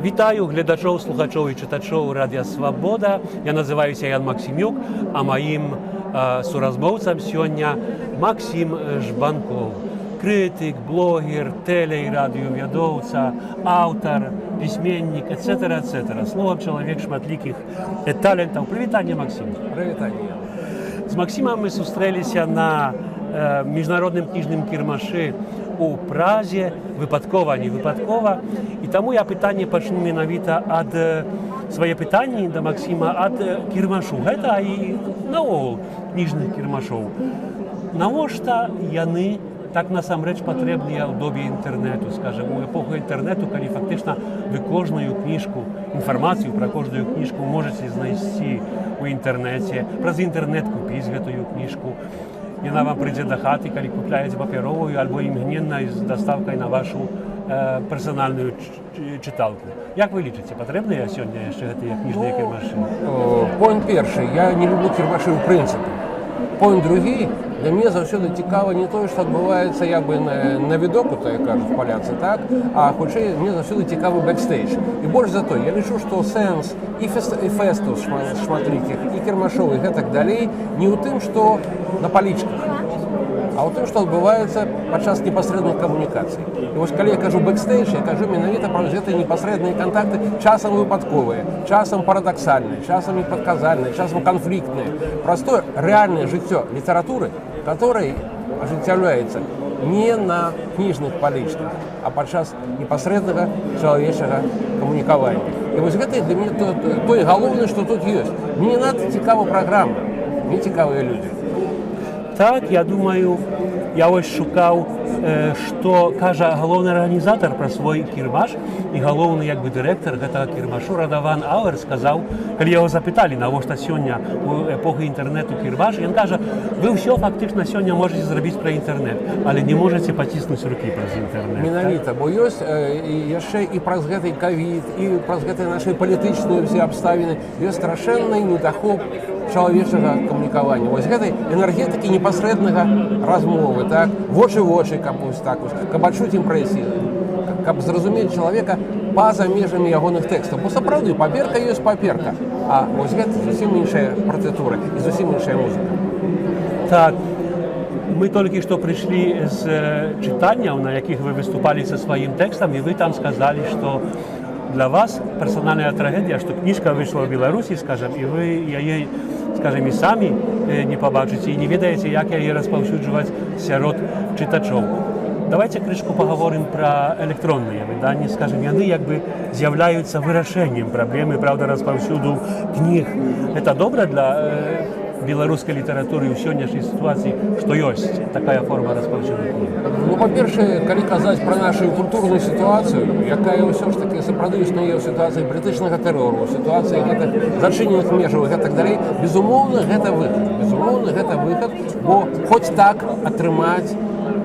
Вітаю гледачоў, слухачоў і чытачоў Радыё Свабода. Я называюся Ян Максімюк, а маім суразмоўцам сёння Максім Жбанкоў. Крытык, блогер, тэле- і радыёвядоўца, аўтар, пісьменнік, etc. Словам, чалавек шматлікіх талентаў. Прывітанне, Максім. Прывітанне. З Максімам мы сустрэліся на міжнародным кніжным кірмашы у Празе, выпадкова, не выпадкова. І таму я пытанне пачну менавіта ад свае пытанні да Максіма ад кірмашу. Гэта і наогул кніжных кірмашоў. Навошта яны так насамрэч патрэбныя ў добе інтэрнэту, скажам, у эпоху інтэрнэту, калі фактычна вы кожную кніжку, інфармацыю пра кожную кніжку можаце знайсці ў інтэрнэце, праз інтэрнэт купіць гэтую кніжку. Яна вам прыйдзе да хаты, калі купляеце папяровую альбо імгненна з дастаўкай на вашу персанальную чыталку. Як вы лічыце, патрэбныя сёння яшчэ гэтыя кніжныя кірмашы? Пойнт першы. Я не люблю кірмашы ў прынцыпе. Пойнт другі. Для мяне заўсёды цікава не тое, што адбываецца як бы на відоку, то як кажуць паляцы, так? А хутчэй мне заўсёды цікавы бэкстейдж. І больш за то, я лічу, што сэнс і фэстаў шматлікіх, і кірмашоў, і гэтак далей не ў тым, што на палічках, а ў тым, што адбываецца падчас непасрэдных камунікацый. І вось калі я кажу бэкстейдж, я кажу менавіта пра гэтыя непасрэдныя кантакты, часам выпадковыя, часам парадаксальныя, часам непадказальныя, часам канфліктныя. Простое рэальнае жыццё літаратуры, которое ажыццяўляецца не на кніжных палічках, а падчас непасрэднага чалавечага камунікавання. І вось гэта для мяне тое галоўнае, што тут ёсць. Мне не надо цікава праграма, мне цікавыя людзі. Так, я думаю, я ось шукаў, што кажа галоўны арганізатар пра свой кірмаш і галоўны як бы дырэктар гэтага кірмашу Радаван Ауэр сказаў, калі яго запыталі, навошта сёння у эпоху інтэрнэту кірмаш, ён кажа, вы ўсё фактычна сёння можаце зрабіць пра інтэрнэт, але не можаце паціснуць рукі праз інтэрнэт. Менавіта, бо ёсць яшчэ і праз гэты ковід, і праз гэтыя нашы палітычныя ўсе абставіны, ёсць страшэнны недахоп чалавечага камунікавання. Вось гэтай энергетыкі непасрэднага размовы, так, вочы-вочы, каб адчуць імпрэсіі, каб зразумець чалавека па-за межамі ягоных тэкстаў. Бо сапраўды паперка ёсць паперка, а вось гэта зусім іншая партытура і зусім іншая музыка. Так, мы толькі што прыйшлі з чытанняў, на якіх вы выступалі са сваім тэкстам, і вы там сказалі, што для вас персанальная трагедія, што кніжка выйшла ў Беларусі, скажам, і вы яе, скажем, і самі не пабачыце і не ведаеце, як яе распаўсюджваць сярод чытачоў. Давайте крышку паговорым пра электронныя выданні, скажем, яны як бы з'яўляюцца вырашэннем праблемы, праўда, распаўсюду кніг. Гэта добра для беларускай літаратуры ў сённяшняй сітуацыі, што ёсць такая форма распаўсюду кніг? Ну, па-першае, калі казаць пра нашу культурную сітуацыю, якая ўсё ж такі сапраўды існуе ў сітуацыі брытычнага тэрору, у сітуацыі гэтых зачыненых межаў і гэтак далей, безумоўна, гэта выхад. Безумоўна, гэта выхад, бо хоць так атрымаць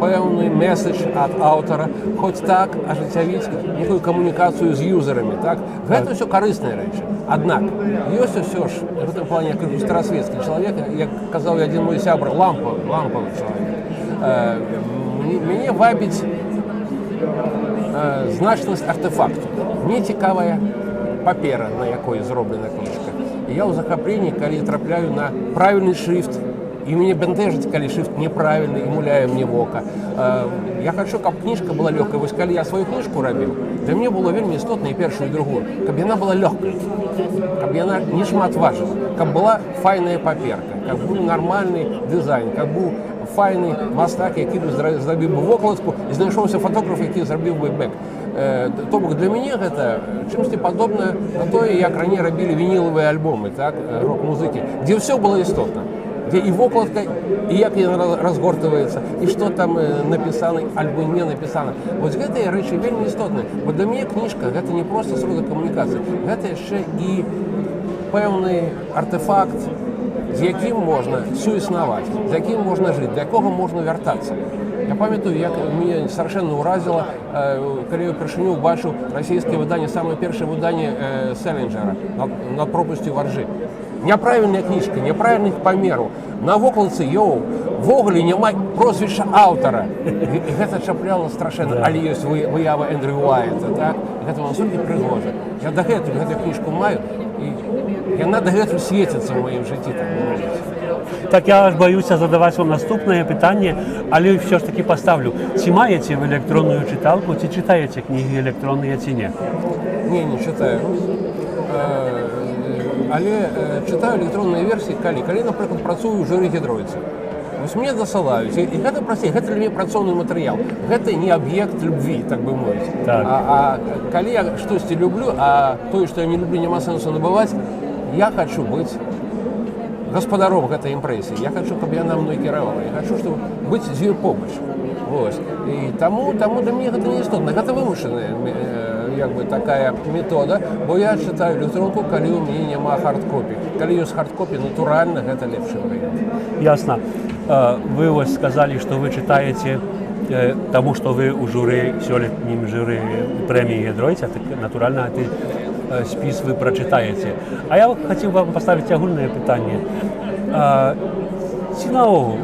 пэўны месседж ад аўтара, хоць так ажыццявіць некую камунікацыю з юзерамі, так? Гэта ўсё карысныя рэчы. Аднак, ёсць усё ж, в гэтым плане, як старасветскі чалавек, як казаў адзін мой сябр, лампавы чалавек. Мяне вабіць значнасць артефакту. Мне цікавая папера, на якой зроблена кніжка. І я ў захапленні, калі трапляю на правільны шрифт, і мяне бянтэжыць, калі шрифт неправільны і муляе мне вока. Я хачу, каб кніжка была лёгкай. Вось калі я сваю кніжку рабіў, для мяне было вельмі істотна і першую, і другую, каб яна была лёгкай, каб яна не шмат важыла, каб была файная паперка, каб быў нармальны дызайн, каб быў файны мастак, які зрабіў бы вокладку, і знайшоўся фотограф, які зрабіў бы бэк. То бок для мяне гэта чымсьці падобна на тое, як раней рабілі вінілавыя альбомы, так, рок-музыкі, дзе ўсё было істотна. Дзе і вокладка, і як яна разгортваецца, і што там напісана, альбо не напісана. Вось гэтыя рэчы вельмі істотныя. Бо для мяне кніжка — гэта не проста сродак камунікацыі, гэта яшчэ і пэўны артефакт, з якім можна суіснаваць, з якім можна жыць, да якога можна вяртацца. Я памятаю, як мяне совершенно ўразіла, калі я упершыню убачыў расійскае выданне, самае першае выданне Селлинджера на пропасцю варжы. Няправільная кніжка, няправільных памераў. На вокладцы ввогуле няма прозвішча аўтара. І гэта чапляла страшэнна. Але ёсць выява Эндрю Уайта, так? Гэта настолькі прыгожа. Я дагэтуль гэтую кніжку маю, і яна дагэтуль свеціцца ў маім жыцці. Так я аж боюся задаваць вам наступнае пытанне, але все ж таки паставлю. Ці маеце вы электронную чыталку, ці чытаеце кнігі электронныя ці не? Не чытаю. Але чытаю электронныя версіі, калі, напрыклад, працую ў журы гідройцы. Вось мне дасылаюць, і гэта прасцей, гэта для мяне працоўны матэрыял. Гэта не аб'ект любві, так бы мовіць. Так. А калі я штосьці люблю, а тое, што я не люблю, няма сэнсу набываць, я хачу быць гаспадаром гэтай імпрэсіі. Я хачу, каб яна мной кіравала. Я хачу, што быць з ёй побач. Вось. І таму для мяне гэта не істотна. Гэта вымушаная такая метода, бо я чытаю электронку, калі ў мяне няма хардкопі. Калі ёсць хардкопі, натуральна, гэта лепшы варыянт. Ясно. Вы вось сказалі, што вы чытаеце таму, што вы ў журы, сёлетнім журы прэміі Гідройца, так, натуральна, ты спіс вы прачытаеце. А я хацеў вам паставіць агульнае пытанне. Ці наогул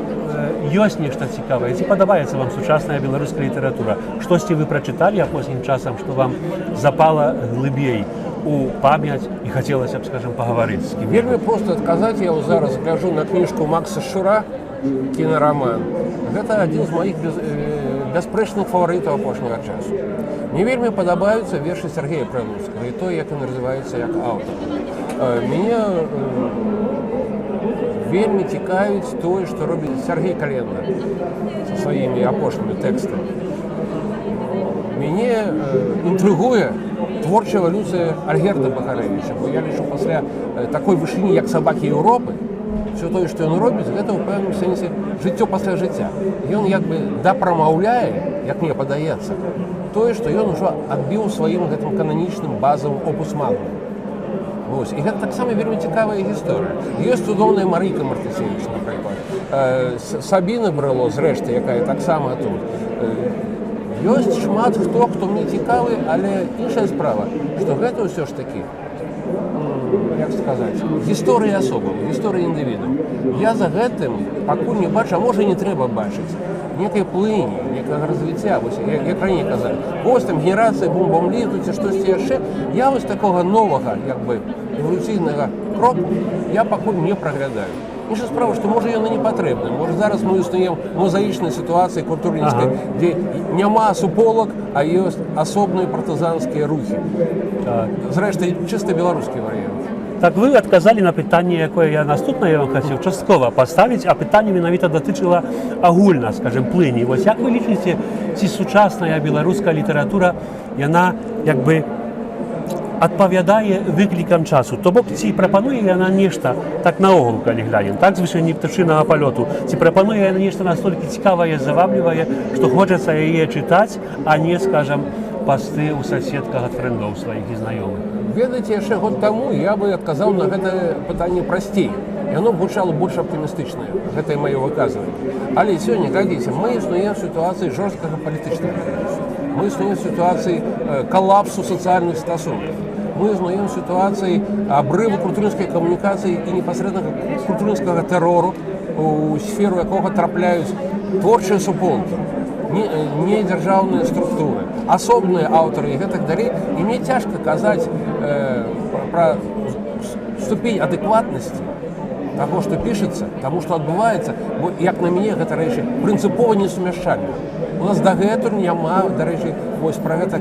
ёсць нешта цікавае, ці падабаецца вам сучасная беларуская літаратура? Штосьці вы прачыталі апошнім часам, што вам запала глыбей у памяць і хацелася б, скажем, пагаварыць з кім? Вельмі проста адказаць, я зараз гляджу на кніжку Макса Шура, кінараман. Гэта адзін з маіх бясспрэчных фаварытаў апошняга часу. Мне вельмі падабаюцца вершы Сергея Прилуцкага і тое, як ён развіваецца як аўтар. Мяне вельмі цікавіць тое, што робіць Сергей Календа са сваімі апошнімі тэкстамі. Мяне інтрыгуе творчая эвалюцыя Альгерда Бахарэвіча, бо я лічу, пасля такой вышыні, як сабакі Еўропы, все тое, што ён робіць, гэта ў пэўным сэнсе жыццё пасля жыцця. Ён як бы дапрамаўляе, як мне падаецца, тое, што ён ужо адбіў сваім гэтым кананічным базавым опус-магнум. Вось. І гэта таксама вельмі цікавая гісторыя. Ёсць цудоўная Марыка Мартысевіч, напрыклад. Сабіна Брыло, зрэшты, якая таксама тут. Ёсць шмат хто мне цікавы, але іншая справа, што гэта ўсё ж такі, як сказаць, гісторыя асобаў, гісторыя індывіду. Я за гэтым пакуль не бачу, а можа і не трэба бачыць, некай плыні, некага развіцця, як раней казалі. Вось там генерацыя бум-бум-лі, тут ці штосьці яшчэ. Я вось такога новага, як бы, эвалюцыйнага кроку я пакуль не праглядаю. Інша справа, што можа ён і не патрэбны. Можа зараз мы існуем у мозаічнай сітуацыі культурніцкай, дзе няма суполак, а ёсць асобныя партызанскія рухі. Зрэшты, чыста беларускі варыянт. Так вы адказалі на пытанне, якое я наступнае вам хацеў часткова паставіць, а пытанне менавіта датычыла агульна, скажем, плыні. Вось як вы лічыце, ці сучасная беларуская літаратура, яна як бы адпавядае выклікам часу? То бок, ці прапануе яна нешта, так наогул, калі глянем, так з вышыні пташынага палёту, ці прапануе яна нешта настолькі цікавае, заваблівае, што хочацца яе чытаць, а не, скажам, пасты ў саседках ад фрэндоў сваіх і знаёмых? Ведаеце, яшчэ год таму я бы адказаў на гэта пытанне прасцей. Яно гучало больш аптымістычнае, гэта і маё выказванне. Але сёння, глядзіце, мы існуем в сітуацыі жорсткага палітычнага крызісу. Мы існуем в сітуацыі калапсу сацыяльных стасункаў. Мы існуем в сітуацыі абрыву культурніцкай камунікацыі і непасрэднага культурніцкага тэрору, у сферу якога трапляюць творчыя суполкі, недзяржаўныя структуры, асобныя аўтары і гэтак далей. І мне цяжка казаць пра ступень адэкватнасці таго, што пішацца, таму, што адбываецца, бо, як на мяне, гэта рэчы прынцыпова несумяшчальна. У нас дагэтуль няма, дарэчы, вось пра гэта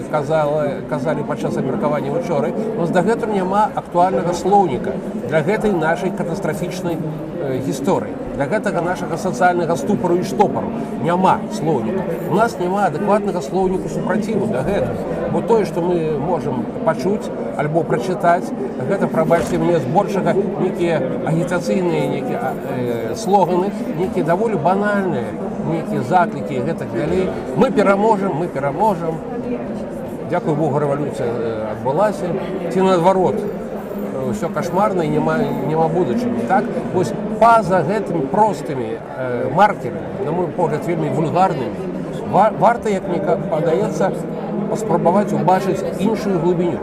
казалі падчас абмеркавання учора, у нас дагэтуль няма актуальнага слоўніка для гэтай нашай катастрафічнай гісторыі, для гэтага нашага сацыяльнага ступару і штопару. Няма слоўніка. У нас няма адэкватнага слоўніку супраціву дагэтуль, бо тое, што мы можам пачуць альбо прачытаць, гэта, прабачце мне, збольшага нейкія агітацыйныя нейкія слоганы, нейкія даволі банальныя, нейкія заклікі і гэтак далей. Мы пераможам, мы пераможам. Дзякуй Богу, рэвалюцыя адбылася. Ці наадварот, ўсё кашмарна і няма будучыні. Так? Вось па-за гэтымі простымі маркерамі, на мой погляд, вельмі вульгарнымі, варта, як мне падаецца, паспрабаваць убачыць іншую глыбіню.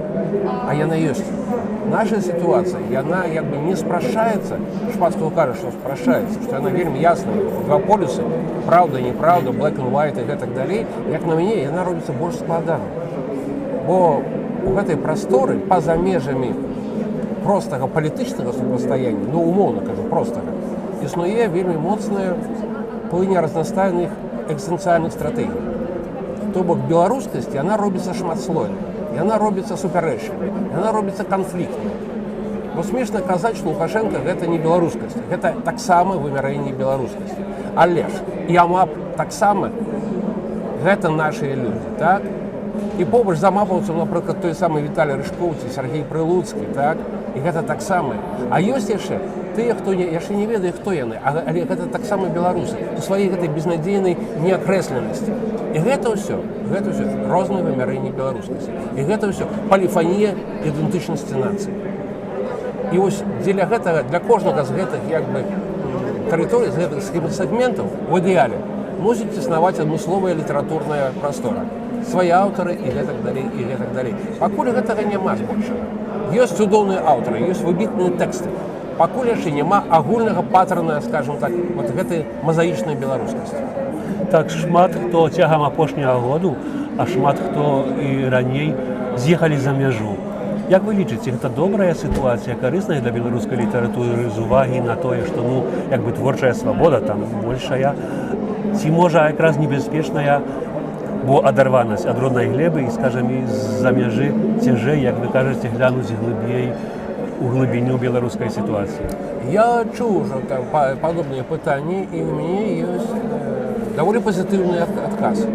А яна ёсць. Наша сітуацыя, яна як бы не спрашчаецца, шмат хто кажа, што спрашчаецца, што яна вельмі ясная, два полюсы, праўда, неправда, black and white і гэтак далей, як на мяне, яна робіцца больш складана. Бо у гэтай прасторы, па-за межамі простага палітычнага супрацьстаяння, ну, умоўна кажу, простага, існуе вельмі моцная плыня разнастайных экзістэнцыяльных стратэгій. То бок беларускасць, яна робіцца шматслойнай, яна робіцца супярэчлівай, яна робіцца канфліктнай. Бо смешна казаць, што Лукашенка гэта не беларускасць, гэта таксама вымярэнне беларускасці. Але ж і АМАП таксама гэта нашыя людзі, так? І побач з амапаўцам, напрыклад, той самы Віталій Рыжкоў ці Сергей Прылуцкі, так? І гэта таксама. А ёсць яшчэ тыя, хто яшчэ не ведае, хто яны, але гэта таксама беларусы у сваёй гэтай безнадзейнай неакрэсленасці. І гэта ўсё розныя вымярэнні беларускасці. І гэта ўсё паліфанія ідэнтычнасці нацыі. І вось дзеля гэтага, для кожнага з гэтых як бы тэрыторый, з гэтых сегментаў у ідэале мусіць існаваць адмысловая літаратурная прастора. Свае аўтары і гэтак далей, і гэтак далей. Пакуль гэтага няма збольшага. Ёсць цудоўныя аўтары, ёсць выбітныя тэксты. Пакуль яшчэ няма агульнага патрана, скажем так, вот гэтай мазаічнай беларускасці. Так шмат хто цягам апошняга году, а шмат хто і раней з'ехалі за мяжу. Як вы лічыце, гэта добрая сітуацыя, карысная для беларускай літаратуры з увагі на тое, што ну, як бы творчая свабода там большая, ці можа якраз небяспечная, бо адарванасць ад роднай глебы і, скажам, з-за мяжы цяжэй, як вы кажаце, глянуць глыбей у глыбіню беларускай сітуацыі. Я чуў ужо там падобныя пытанні, і ў мяне ёсць даволі пазітыўны адказ.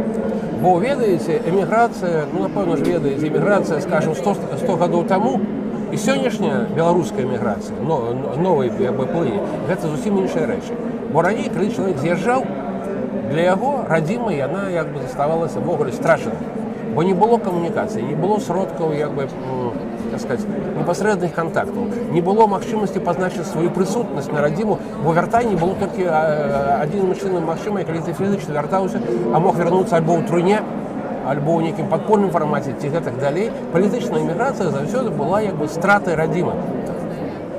Бо ведаеце, эміграцыя, ну, напэўна ж ведаеце, эміграцыя, скажам, 100 гадоў таму і сённяшняя беларуская эміграцыя, новай плыні, гэта зусім іншыя рэчы. Бо раней, калі чалавек з'язджаў, для яго радзіма яна як бы заставалася ввогуле страчанай. Бо не было камунікацыі, не было сродкаў, як бы, так сказать, непасрэдных кантактаў, не было магчымасці пазначыць сваю прысутнасць на радзіму, бо вяртанне было толькі адзіным чынам магчымае, калі ты фізычна вяртаўся, а мог вярнуцца альбо ў труне, альбо ў нейкім падпольным фармаце ці гэтак далей. Палітычная эміграцыя заўсёды была як бы стратай радзімы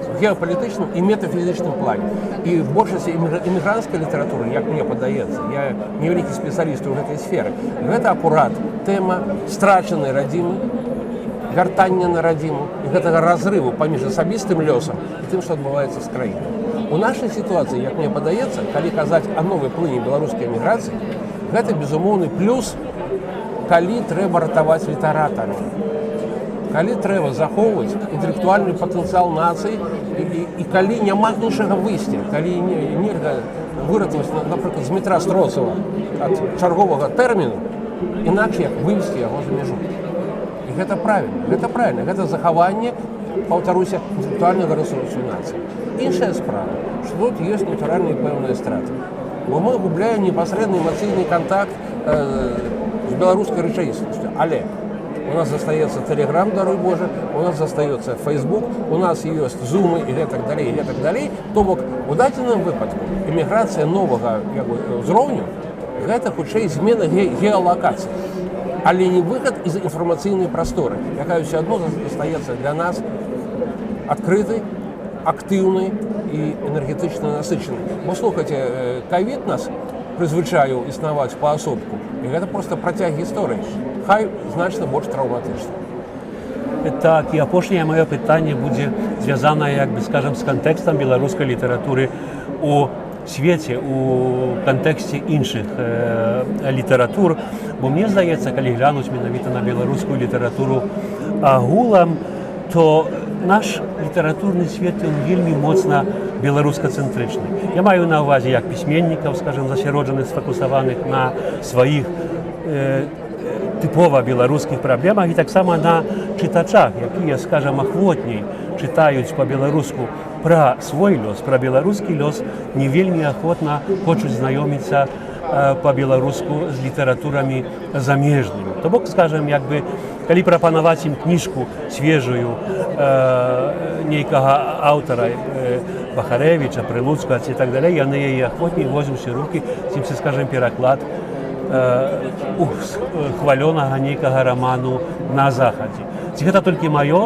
в геапалітычным і метафізічным плане. І большасць эмігранцкай літаратуры, як мне падаецца, я невялікі спецыяліст у гэтай сферы, гэта акурат тэма страчанай радзімы, вяртання на радзіму і гэтага разрыву паміж асабістым лёсам і тым, што адбываецца з краінай. У нашай сітуацыі, як мне падаецца, калі казаць о новай плыні беларускай эміграцыі, гэта безумоўны плюс, калі трэба ратаваць літаратараў, калі трэба захоўваць інтэлектуальны патэнцыял нацыі і калі няма іншага выйсця, калі нельга выратаваць, напрыклад, з метра Строцава ад чарговага тэрміну, інакш як вывесці яго за мяжу. І гэта правільна, гэта захаванне, паўтаруся, інтэлектуальнага рэсурсу нацыі. Іншая справа, што тут ёсць натуральныя пэўныя страты. Бо мы губляем непасрэдны эмацыйны кантакт з беларускай рэчаіснасцю. Але у нас застаецца Телеграм, даруй Боже, у нас застаецца Фейсбук, у нас ёсць Зумы і гэтак далей, і гэтак далей. То бок, у дадзеным выпадку эміграцыя новага ўзроўню гэта хутчэй змена геалакацыі, але не выхад з інфармацыйнай прасторы, якая ўсё адно застаецца для нас адкрытай, актыўнай і энергетычна насычанай. Бо слухайце, ковід нас прызвычаіў існаваць паасобку, і гэта проста працяг гісторыі. Хай значна больш траўматычна. Так, і апошняе маё пытанне будзе звязанае, як бы, скажам, з кантэкстам беларускай літаратуры у свеце, у кантэксце іншых літаратур. Бо мне здаецца, калі глянуць менавіта на беларускую літаратуру агулам, то наш літаратурны свет, ён вельмі моцна беларускацэнтрычны. Я маю на ўвазе як пісьменнікаў, скажам, засяроджаных, сфокусаваных на сваіх тыпова беларускіх праблемах і таксама на чытачах, якія, скажам, ахвотней чытаюць па-беларуску пра свой лёс, пра беларускі лёс, не вельмі ахвотна хочуць знаёміцца па-беларуску з літаратурамі замежнымі. То бок, скажем, якби, калі прапанаваць ім кніжку свежую нейкага аўтара, Бахарэвіча, Прылуцкага ці так далей, яны яе ахвотней возьмуць у рукі, ці, скажем, пераклад хвалёнага нейкага раману на захадзе. Ці гэта толькі маё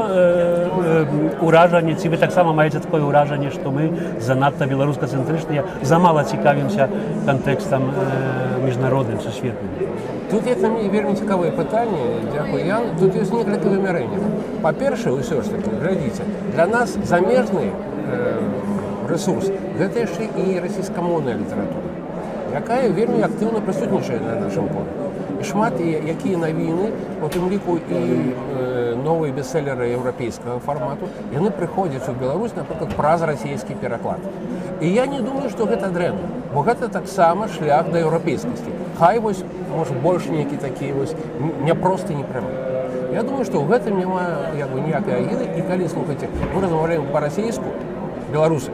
ўражанне, ці вы таксама маеце такое ўражанне, што мы занадта беларускацэнтрычныя, замала цікавімся кантэкстам міжнародным, сусветным? Тут є вельмі цікаве питання, дякую, Ян. Тут є некалькі вимірень. По-перше, ўсё ж таки, глядзіце, для нас замежны ресурс – гэта яшчэ і расійскамоўная літаратура, якая вельмі актыўна прысутнічае на нашым полі. І шмат якія навіны, у тым ліку і новыя бестселлеры еўрапейскага фармату, яны прыходзяць у Беларусь, напрыклад, праз расійскі пераклад. І я не думаю, што гэта дрэнна, бо гэта таксама шлях да еўрапейскасці. Хай вось, можа, больш нейкі такі вось няпросты, непрямы. Я думаю, што ў гэтым няма ніякай агіды, і калі, слухайце, мы размаўляем па-расійску, беларусы,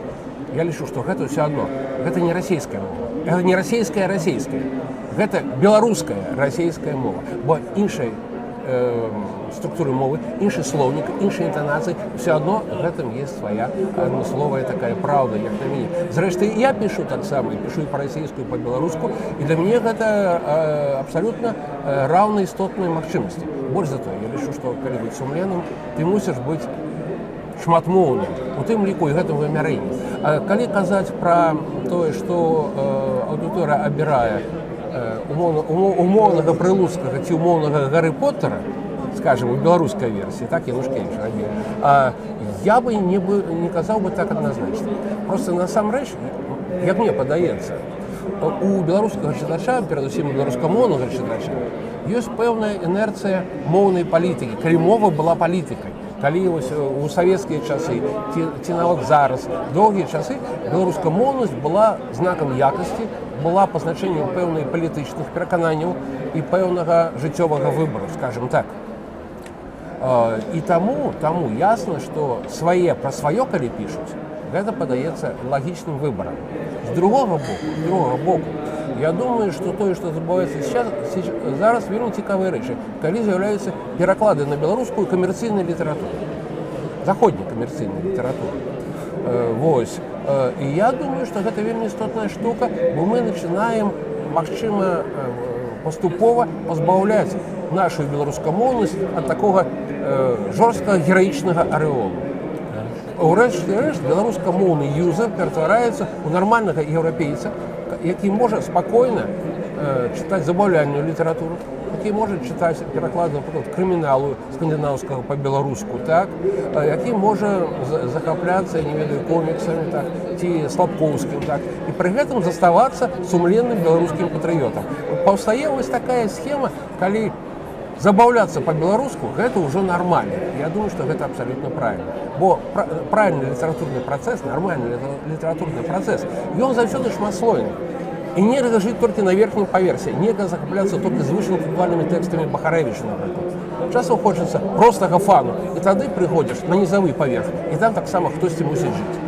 я лічу, што гэта ўсё адно. Гэта не расійская мова. Гэта не расійская, гэта беларуская расійская мова. Бо іншай структуры мовы, іншы слоўнік, іншай інтанацыі, ўсё адно гэтым є свая адмысловая такая праўда, як на мяне. Зрэшты, я пішу таксама, пішу і па-расійску, і па-беларуску, і для мяне гэта абсалютна раўнаістотныя магчымасці. Больш за тое, я лічу, што калі быць сумленным, ты мусіш быць шматмоўным, у тым ліку і гэтым вымярэнні. Калі казаць пра тое, што аўдыторыя абірае умоўнага Прылуцкага ці умоўнага Гарры Поттера, скажем, у беларускай версіі, так Янушкевіч рабіў, я бы не казаў бы так адназначна. Просто насамрэч, як мне падаецца, у беларускага чытача, перадусім у беларускамоўнага чытача, ёсць пэўная інерцыя моўнай палітыкі, калі мова была палітыкай. Калі у савецкія часы, ці нават зараз, доўгія часы, беларускамоўнасць была знакам якасці, была пазначэннем пэўных палітычных перакананняў і пэўнага жыццёвага выбару, скажем так. І таму ясна, што пра сваё, калі пішуць, гэта падаецца лагічным выбарам. З другога боку, я думаю, што тое, што адбываецца зараз, вельмі цікавыя рэчы, калі з'яўляюцца пераклады на беларускую камерцыйнай літаратуры, заходняй камерцыйнай літаратуры. Вось. І я думаю, што гэта вельмі істотная штука, бо мы пачынаем, магчыма, паступова пазбаўляць нашу беларускамоўнасць ад такога жорсткага гераічнага арэолу. Урэшце-рэшт, беларускамоўны юзер ператвараецца ў нармальнага еўрапейца, які можа спакойна чытаць забаўляльную літаратуру, які можа чытаць пераклады, напрыклад, крыміналу скандынаўскага па-беларуску, так, які можа захапляцца, не ведаю, коміксамі, так, ці слабкоўскім, так, і пры гэтым заставацца сумленным беларускім патрыётам. Паўстае вось такая схема, калі забаўляцца па-беларуску, гэта ўжо нармальна. Я думаю, што гэта абсалютна правільна. Бо правільны літаратурны працэс, нармальны літаратурны працэс, ён заўсёды шматслойны. І нельга жыць толькі на верхнім паверсе, нельга захапляцца толькі звышанымі футбольнымі тэкстамі Бахарэвіча, напрыклад. Часам хочацца простага фану, і тады прыходзіш на нізавы паверх, і там таксама хтосьці мусіць жыць.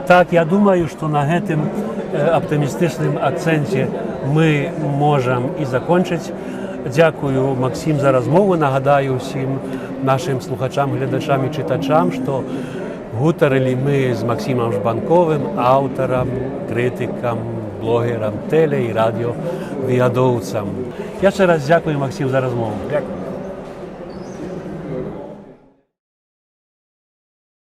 Так, я думаю, што на гэтым аптымістычным акцэнце мы можам і закончыць. Дзякую, Максім, за размову. Нагадаю ўсім нашым слухачам, гледачам і чытачам, што гутарылі мы з Максімам Жбанковым, аўтарам, крытыкам, блогерам, тэле- і радыёвыядоўцам. Яшчэ раз дзякую, Максім, за размову. Дякую.